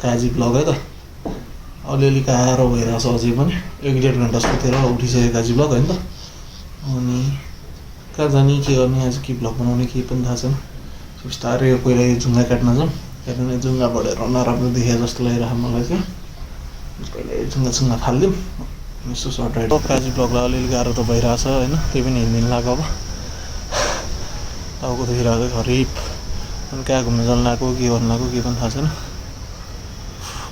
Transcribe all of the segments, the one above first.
Kaji blog है त अलिअलि गाह्रो भइरहेछ अझै पनि 1.5 घन्टा सुतेर उठिसकेको काजी ब्लग होइन त अनि कहाँ जाने के गर्ने आज के ब्लग बनाउने केही पनि थाहा छैन बिस्तारै पहिला यो जुङ्गा काट्न जाउँ किनभने जुङ्गा बढेर नराम्रो देखिए जस्तो लागिरहेको मलाई चाहिँ पहिला यो जुङ्गा फालिदिउँ यसो सर्ट राइड काजी ब्लगलाई अलिअलि गाह्रो त भइरहेछ होइन त्यही पनि हिँड्दिन लाग्यो अब टाउको दुखिरहेको हरिप अनि कहाँ घुम्न जानु लाग्यो के गर्नु लाग्यो केही पनि थाहा छैन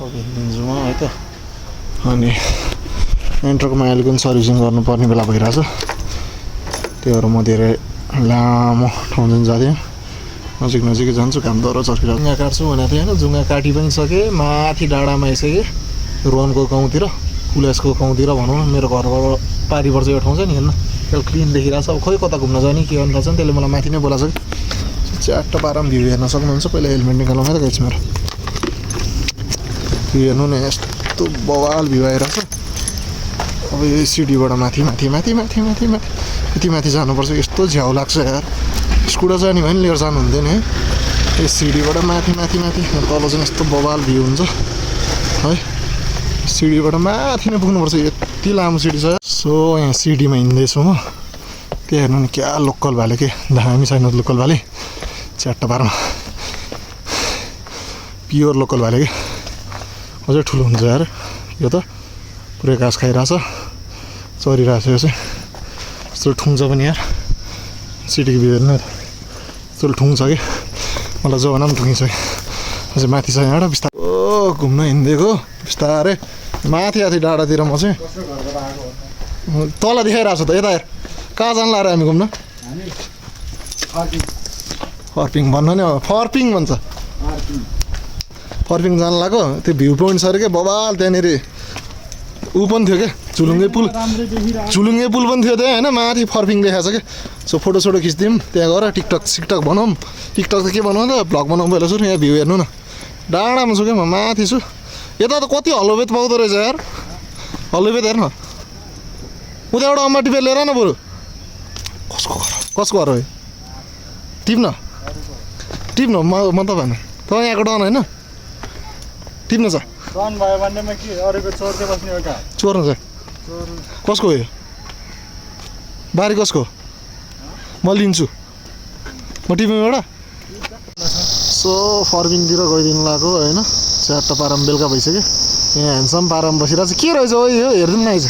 अब हिँडिदिन्छु म है त अनि एन्ट्रोकोमा अहिले पनि सर्भिसिङ गर्नुपर्ने बेला भइरहेछ त्यही भएर म धेरै लामो ठाउँ जाँदिनँ नजिकै जान्छु घाम दह्रो चर्किरहेको जुङ्गा काट्छु भनेको थिएँ होइन जुङ्गा काटि पनि सकेँ माथि डाँडामा आइसकेँ रोहनको गाउँतिर कुलेसको गाउँतिर भनौँ न मेरो घरबाट पारिबाट चाहिँ एउटा ठाउँ छ नि हेर्न त्यसलाई क्लिन देखिरहेको छ अब खोइ कता घुम्न जाने के गर्नु थाल्छ नि त्यसले मलाई माथि नै बोलाएको छ कि च्याट्ट पारामा भ्यू हेर्न सक्नुहुन्छ पहिला हेलमेट निकालौँ है त गाइस मेरो भ्यू हेर्नु न यस्तो बवाल भ्यू आइरहेको छ अब यो सिडीबाट माथि यति माथि जानुपर्छ यस्तो झ्याउ लाग्छ यार स्कुटर जाने भयो नि लिएर जानु हुँदैन है यो सिडीबाट माथि तल चाहिँ यस्तो बवाल भ्यू हुन्छ है सिडीबाट माथि नै पुग्नुपर्छ यति लामो सिडी छ सो यहाँ सिडीमा हिँड्दैछु म त्यहाँ हेर्नु नि क्या लोकल भाले के दामी छैन लोकल भाले च्याट्ट पारमा प्योर लोकल भाले के अझै ठुलो हुन्छ यार यो त पुरै घाँस खाइरहेछ चरिरहेछ यो चाहिँ यस्तो ठुङ्छ पनि यार सिडीको भ्यू हेर्नु यस्तो ठुङ्छ कि मलाई जवाना पनि ठुङ्गिसक्यो अझै माथि छ यहाँबाट बिस्तारै ओ घुम्न हिँडिदिएको बिस्तारै माथि डाँडातिर म चाहिँ तल देखाइरहेको छ त यता हेर कहाँ जानु लाग्यो हामी घुम्न फर्पिङ भन्न नि फर्पिङ भन्छ फर्पिङ जानु लाग्यो त्यो भ्यू पोइन्ट छ अरे क्या बबाल त्यहाँनिर ऊ पनि थियो क्या झुलुङ्गे पुल पनि थियो त्यहाँ होइन माथि फर्पिङ देखाएको छ क्या सो फोटोसोटो खिचिदिउँ त्यहाँ गएर टिकटक बनाऊँ टिकटक त के बनाउँ त भ्लग बनाउँ पहिला छु यहाँ भ्यू हेर्नु न डाँडामा छु क्या म माथि छु यता त कति हलोवेत पाउँदो रहेछ यार हलोवेत हेर्न उताबाट अम्मा टिपेर लिएर न बरु कसको घर हो टिप्न म त भएन त यहाँको डन होइन टिप्न छ चोर्नु छ कसको हो यो बारी कसको म लिन्छु म टिप्नुबाट सो फर्मिङतिर गइदिनु लाग्यो होइन च्याट्ट पारामा बेलुका भइसक्यो यहाँ ह्यान्डसम पारामा बसिरहेको छ के रहेछ हो यो हेरिदिनु न आइज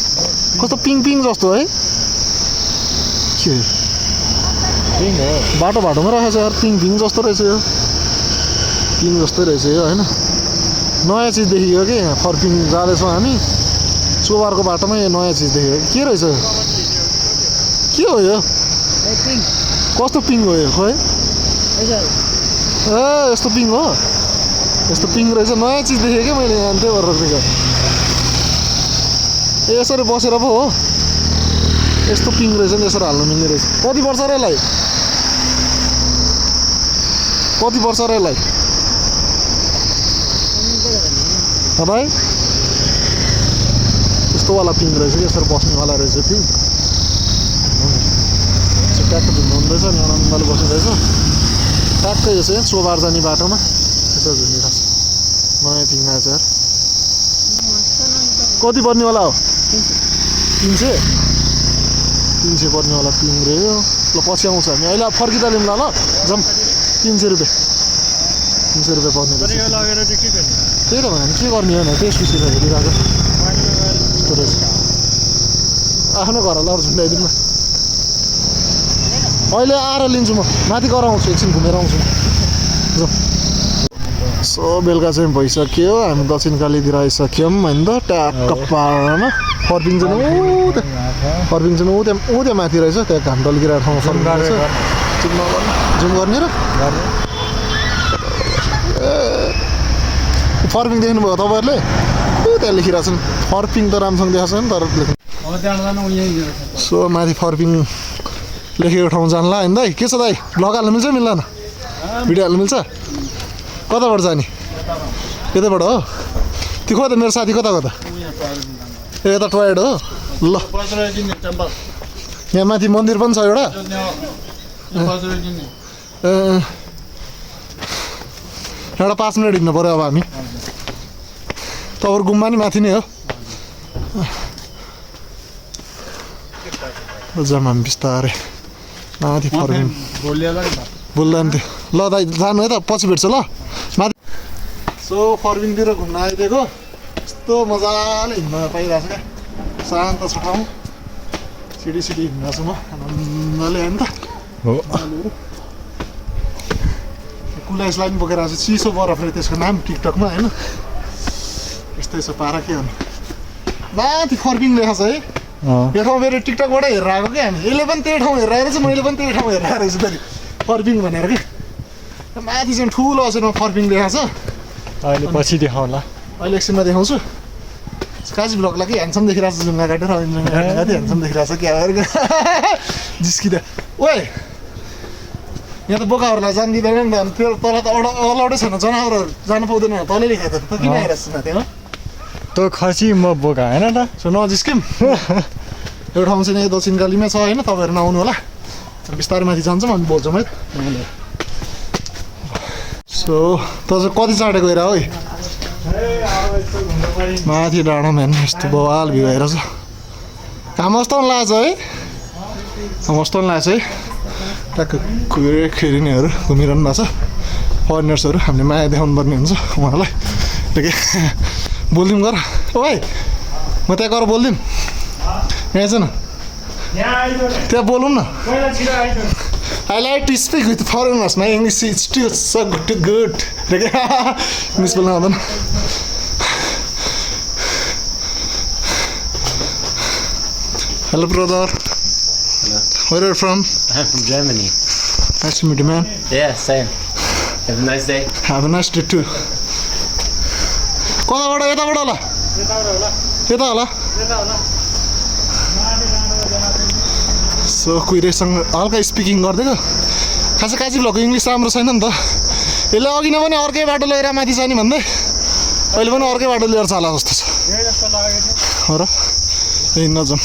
कस्तो पिङ जस्तो है के बाटोमा राखेको छ यार पिङ जस्तो रहेछ यो पिङ जस्तै रहेछ यो होइन नयाँ चिज देखियो कि यहाँ फर्पिङ जाँदैछौँ हामी चोबारको बाटोमा यो नयाँ चिज देखियो के रहेछ के हो यो कस्तो पिङ हो यो खोइ ए यस्तो पिङ हो यस्तो पिङ रहेछ नयाँ चिज देखेँ क्या मैले यहाँ त्यही भएर देखेँ ए यसरी बसेर पो हो यस्तो पिङ रहेछ नि यसरी हाल्नु मिल्ने रहेछ कति वर्ष र यसलाई तपाईँ यस्तोवाला पिङ रहेछ कि यसरी बस्नेवाला रहेछ पिङ ट्याक्क झुन्नुहुँदैछ नराम्रोले बसिरहेछ ट्याक्कै यो चाहिँ चोबार जाने बाटोमा यसो झुन्डिरहेछ नयाँ पिङ आएछ यार कति पर्नेवाला हो 300 पर्नेवाला पिङ रह्यो ल पछि आउँछ हामी अहिले फर्किँदा लिउँ ल जाउँ 300 रुपियाँ पर्ने त्यही त भने के गर्ने होइन त्यही सुसेर हेरिरहेको यस्तो रहेछ आफ्नो घरलाई अरू झुन्डाइदिनु न अहिले आएर लिन्छु म माथि गएर आउँछु एकछिन घुमेर आउँछु सो बेलुका चाहिँ भइसक्यो हामी दक्षिणकालीतिर आइसक्यौँ होइन त ट्याक्क पाहाडमा फर्पिङ चाहिँ ऊ त्यहाँ माथि रहेछ त्यहाँ घाम टल्किरहेको ठाउँमा फर्पिङ रहेछ जुम गर्ने र फर्पिङ देख्नुभयो तपाईँहरूले त्यहाँ लेखिरहेको छ फर्पिङ त राम्रोसँग देखाएको छैन तर सो माथि फर्पिङ लेखेको ठाउँ जानला होइन दाइ के छ दाइ भ्लग हाल्नु मिल्छ मिल्दैन भिडियो हाल्नु मिल्छ कताबाट जाने यताबाट हो त्यो कता मेरो साथी कता ए यता टोयलेट हो ल यहाँ माथि मन्दिर पनि छ एउटा एउटा 5 मिनट हिँड्नु पऱ्यो अब हामी तपाईँहरू गुम्बा नि माथि नै हो जाम हामी बिस्तारै माथि फर्किनु बोल्दैन थियो ल दाइ जानु है त पछि भेट्छ ल माथि सो फर्किङतिर घुम्न आइदिएको यस्तो मजाले हिँड्न पाइरहेको छ क्या शान्त छ ठाउँ सिडी हिँड्रहेको छु म आनन्दले होइन त हो कुलाइसलाई पनि बोकेर आएको छु चिसो बरफले त्यसको नाम टिकटकमा होइन यस्तै छ पारा के भन्नु माथि फर्किङ लेखाएको छ है यो ठाउँ मेरो टिकटकबाट हेरेर आएको क्या हामी यसले पनि त्यही ठाउँ हेरेर आएको छ मैले पनि त्यही ठाउँ हेरेर आएको छु फेरि फर्पिङ भनेर कि माथि चाहिँ ठुलो अक्षरमा फर्पिङ देखाएको छ अहिले पछि देखाउँला अहिले एकछिनमा देखाउँछु काजी ब्लगलाई कि ह्यान्डसम देखिरहेको छ जुङ्गा काटेर ह्यान्डसम देखिरहेको छ क्या जिस्किँदा ओए यहाँ त बोकाहरूलाई जान दिँदैन नि त त्यो तल त अलाउडै छैन जनावरहरू जानु पाउँदैन तलै लेखाएको त किन आइरहेको छ त्यहाँ तँ खसी म बोका होइन त सो नजिस्किम यो ठाउँ चाहिँ यहाँ दक्षिण कालीमा छ होइन तपाईँहरू नआउनु होला बिस्तारै माथि जान्छौँ अनि बोल्छौँ है सो त चाहिँ कति चाँडो गएर है माथि डाँडामा हेर्नु यस्तो बवाल भ्यू आएर छ काम कस्तो लाग्छ है कस्तो लाग्छ है ट्याक्क खेरिनेहरू घुमिरहनु भएको छ फरेनर्सहरू हामीले माया देखाउनु पर्ने हुन्छ उहाँहरूलाई के बोलिदिउँ गर ओइ म त्यहाँ गएर बोलिदिउँ यहाँ छ न त्यहाँ बोलौँ न I like to speak with foreigners. My English is still so good. English बोल्न आउँदैन Hello brother. Hello. Where are you from? I'm from Germany. Nice to meet you man. Yeah, same. Have a nice day. Have a nice day too. कताबाट यताबाट होला यता होला so कुहिरेसँग हल्का speaking गरिदिएको खासै काजी भ्लगको इङ्ग्लिस राम्रो छैन नि त यसले अघि नै पनि अर्कै बाटो लिएर माथि जाने भन्दै अहिले पनि अर्कै बाटो लिएर चला जस्तो छ हो र यही नजाउँ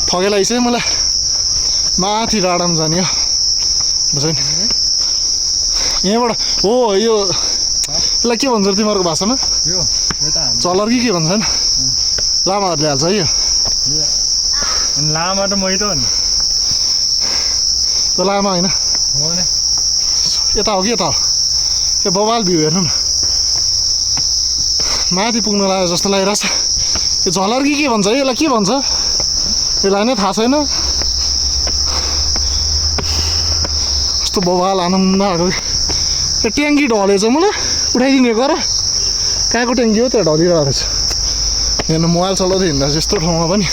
ठगेलाई चाहिँ मलाई माथि डाँडामा जाने हो बुझ्यो नि यहाँबाट हो यो यसलाई के भन्छ तिमीहरूको भाषामा चलर कि के भन्छ होइन लामाहरूले हाल्छ है यो लामा त मै त हो नि त्यो लामा होइन यता हो कि यता हो यो बवाल भ्यू हेर्नु न माथि पुग्न लाग्यो जस्तो लागिरहेछ यो झलर कि के भन्छ है यसलाई के भन्छ यसलाई नै थाहा छैन कस्तो बवाल आनन्द आएको यो ट्याङ्की ढलेछ मलाई उठाइदिने गर कहाँको ट्याङ्की हो त्यहाँ ढलिरहेको रहेछ हेर्नु मोबाइल चलाउँदै हिँड्दा चाहिँ यस्तो ठाउँमा पनि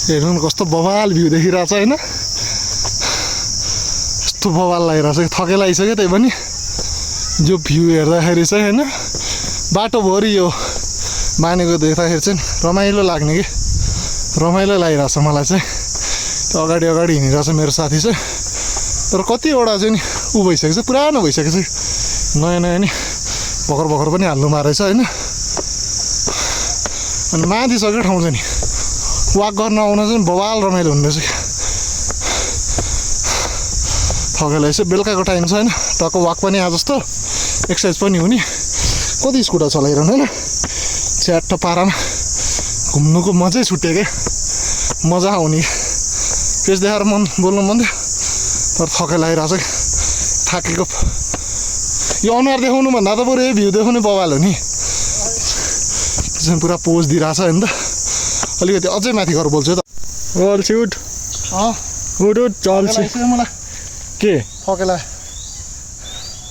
हेर्नु न कस्तो बवाल भ्यू देखिरहेको छ होइन यस्तो बवाल लागिरहेको छ थकै लागिसक्यो त्यही पनि जो भ्यू हेर्दाखेरि चाहिँ होइन बाटोभरि यो मानेको देख्दाखेरि चाहिँ रमाइलो लाग्ने कि रमाइलो लागिरहेको छ मलाई चाहिँ त्यो अगाडि अगाडि हिँडिरहेको छ मेरो साथी चाहिँ तर कतिवटा चाहिँ नि ऊ भइसकेको छ पुरानो भइसकेको छ नयाँ नयाँ नि भर्खर भर्खर पनि हाल्नुमा रहेछ होइन अनि माथि सक्यो ठाउँ चाहिँ नि वाक गर्न आउन चाहिँ बवाल रमाइलो हुने रहेछ क्या थकेलाई चाहिँ बेलुकाको टाइम छ होइन टक्क वाक पनि आए जस्तो एक्सर्साइज पनि हुने कति स्कुटर चलाइरहनु होइन च्याट्ट पारामा घुम्नुको मजै छुट्यो क्या मजा आउने फेस देखाएर बोल्नु मन थियो तर थकै लागिरहेको छ थाकेको यो अनुहार देखाउनु भन्दा त बरु भ्यू देखाउने बवाल हो नि पुरा पोज दिइरहेको छ होइन त अलिकति अझै माथि गएर बोल्छु त अल्छी उठ उठ चल्छ मलाई के थकेला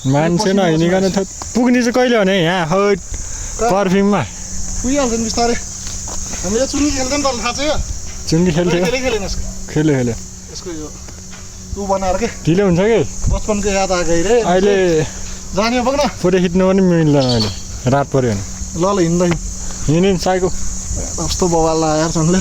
मान्छे नहिँडिकन पुग्ने चाहिँ कहिले हो नि यहाँ हट पर्फ्युममा पुगिहाल्छ नि बिस्तारै हामीले चुन्नी खेल्थ्यौँ नि त थाहा छ यो चुन्नी खेल्थ्यो खेलेन खेल्यो यसको यो ऊ बनाएर के ढिलो हुन्छ कि बचपनको याद आएको रे अहिले जाने हो बग्न फोटो खिच्नु पनि मिल्दैन अहिले रात पऱ्यो भने ल हिँड्दै हिँड्यो नि साइको कस्तो बवाल लाग्यो यार चनले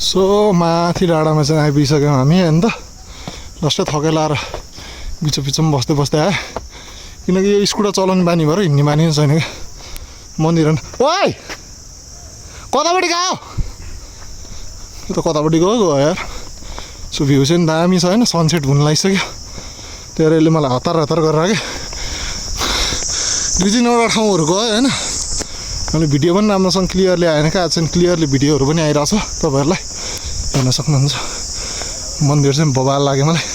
सो माथि डाँडामा चाहिँ आइपुगिसक्यौँ हामी होइन त जस्तै थकै लाएर बिचमा बस्दै बस्दै आयो किनकि यो स्कुटर चलाउने बानी भएर हिँड्ने बानी छैन क्या मन्दिर ओइ कतापट्टि गयो यो त कतापट्टि गयो यार सो भ्यू चाहिँ दामी छ होइन सनसेट हुन लागिसक्यो त्यही यसले मलाई हतार हतार गरेर क्या 2-3वटा ठाउँहरू गयो होइन मैले भिडियो पनि राम्रोसँग क्लियरली आएन क्या आज चाहिँ क्लियरली भिडियोहरू पनि आइरहेछ तपाईँहरूलाई हेर्न सक्नुहुन्छ मन्दिर चाहिँ बबाल लाग्यो मलाई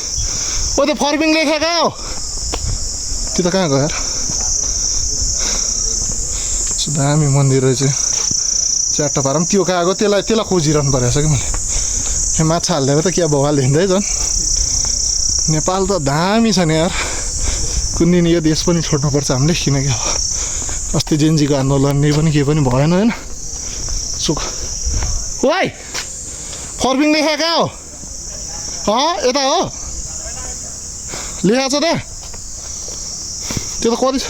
ओ त्यो फर्बिङ लेखेको हो त्यो त कहाँ गयो यार दामी मन्दिर रहेछ च्याट्टा पारम त्यो कहाँ गयो त्यसलाई खोजिरहनु परेको छ कि मैले यहाँ माछा हालिदिएर त क्या बवाल देख्दै झन् नेपाल त दामी छ नि यार कुन दिन यो देश पनि छोड्नुपर्छ हामीले किनकि अब अस्ति जेन्जीको आन्दोलन पनि केही पनि भएन होइन सुख वाइ फर्बिङ लेखेको कहाँ हो यता हो लेखाएको छ त त्यो त कति छ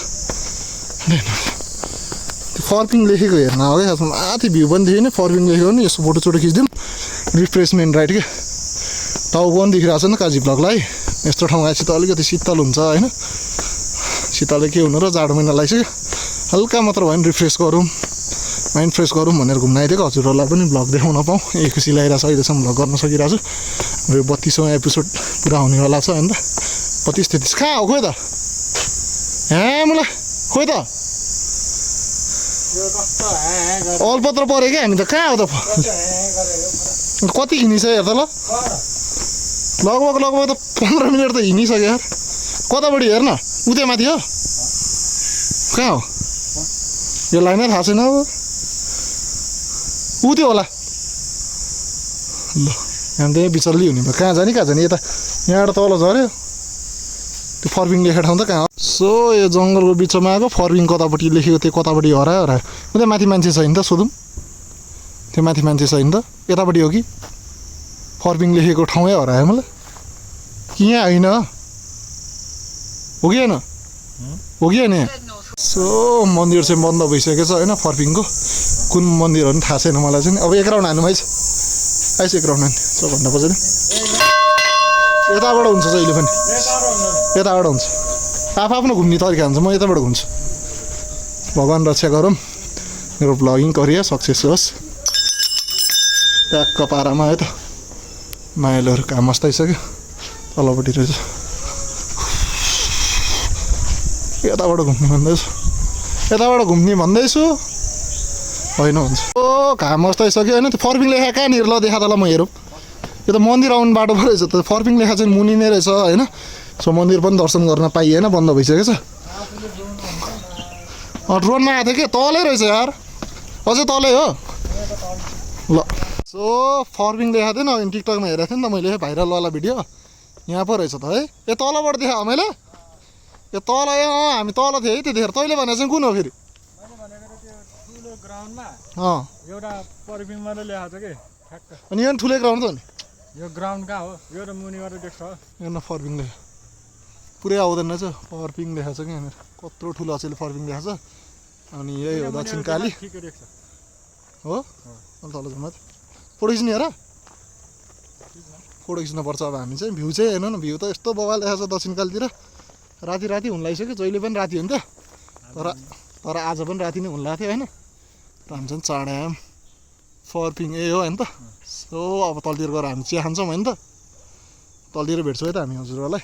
त्यो फर्बिङ लेखेको हेर्न हो क्या माथि भ्यू पनि देखेँ नि फर्बिङ लेखेको नि यसो फोटो खिचिदिउँ रिफ्रेसमेन्ट राइट क्या टाउको पनि देखिरहेको छ नि काजी ब्लगलाई यस्तो ठाउँ आएपछि त अलिकति शीतल हुन्छ होइन शीतलले के हुनु र जाडो महिना लागिसक्यो हल्का मात्र भयो भने रिफ्रेस गरौँ माइन्ड फ्रेस गरौँ भनेर घुम्न आइदिएको हजुरहरूलाई पनि भ्लग देखाउन पाऊँ यही खुसी लागिरहेको छ अहिलेसम्म भ्लग गर्न सकिरहेको छु र 32औं एपिसोड पुरा हुनेवाला छ होइन 32-33 कहाँ हो खोइ त मलाई खोइ त अलपत्र पऱ्यो क्या हामी त कहाँ हो त कति हिँडिसक्यो हेर त ल लगभग त 15 मिनट त हिँडिसक्यो यार कतापट्टि हेर्न उतै माथि हो कहाँ हो यो लाइनै थाहा छैन अब उतै होला ल हामी त यहाँ बिचल्ली हुने भयो कहाँ जाने यता यहाँबाट तल झऱ्यो त्यो फर्बिङ लेखेको ठाउँ त कहाँ हो सो यो जङ्गलको बिचमा आएको फर्बिङ कतापट्टि लेखेको त्यो कतापट्टि हरायो उतै माथि मान्छे छैन त सोधौँ त्यो माथि मान्छे छैन त यतापट्टि हो कि फर्बिङ लेखेको ठाउँै हरायो मलाई कि यहाँ होइन हो कि होइन हो कि होइन सो मन्दिर चाहिँ बन्द भइसकेको छ होइन फर्बिङको कुन मन्दिर हो नि थाहा छैन मलाई चाहिँ अब एक राउन्ड हान्नु आइस एक राउन्ड हान्ने सबभन्दा पछि यताबाट हुन्छ जहिले पनि यताबाट हुन्छ आफ्नो घुम्ने तरिका हुन्छ म यताबाट घुम्छु भगवान् रक्षा गरौँ मेरो भ्लगिङ करियर सक्सेस होस् ट्याक्क पारामा है त माइलहरू काम मस्ताइसक्यो तलपट्टि रहेछ यताबाट घुम्ने भन्दैछु होइन हुन्छ ओ घाम मस्ताइसक्यो होइन त्यो फर्बिङ लेखा कहाँनिर ल देखा त ल म हेरौँ यो त मन्दिर आउने बाटो पो रहेछ त फर्बिङ लेखा चाहिँ मुनि नै रहेछ होइन सो मन्दिर पनि दर्शन गर्न पाइएन बन्द भइसकेको छ ड्रोनमा आएको थियो कि तलै रहेछ यार अझै तलै हो ल सो फर्बिङ देखाएको थिएन अघि टिकटकमा हेरेको थिएँ नि त मैले भाइरलवाला भिडियो यहाँ पो रहेछ त है ए तलबाट देखाएको मैले यो तल हामी तल थियो है त्यतिखेर तैँले भनेको चाहिँ कुन हो फेरि एउटा फर्बिङ मात्रै ल्याएको छ कि अनि यो ठुलै ग्राउन्ड त हो नि यो ग्राउन्ड कहाँ हो यो त मुनिबाट देख्छ यो न फर्बिङ लेखा पुरै आउँदैन रहेछ फर्बिङ देखाएको छ कि यहाँनिर कत्रो ठुलो अचेलले फर्बिङ देखाएको छ अनि यही हो दक्षिण काली हो अन्त तल जाउँ फोटो खिच्ने हेर फोटो खिच्नुपर्छ अब हामी चाहिँ भ्यू चाहिँ हेर्नु न भ्यू त यस्तो बवाल देखाएको छ दक्षिण कालीतिर राति हुन लागिसक्यो जहिले पनि राति हुन्थ्यो तर आज पनि राति नै हुन लाग्थ्यो होइन र हामी चाहिँ चाँडाम फर्बिङ ए हो होइन त सो अब तलतिर गएर हामी चिया खान्छौँ होइन त तलतिर भेट्छौँ है त हामी हजुरहरूलाई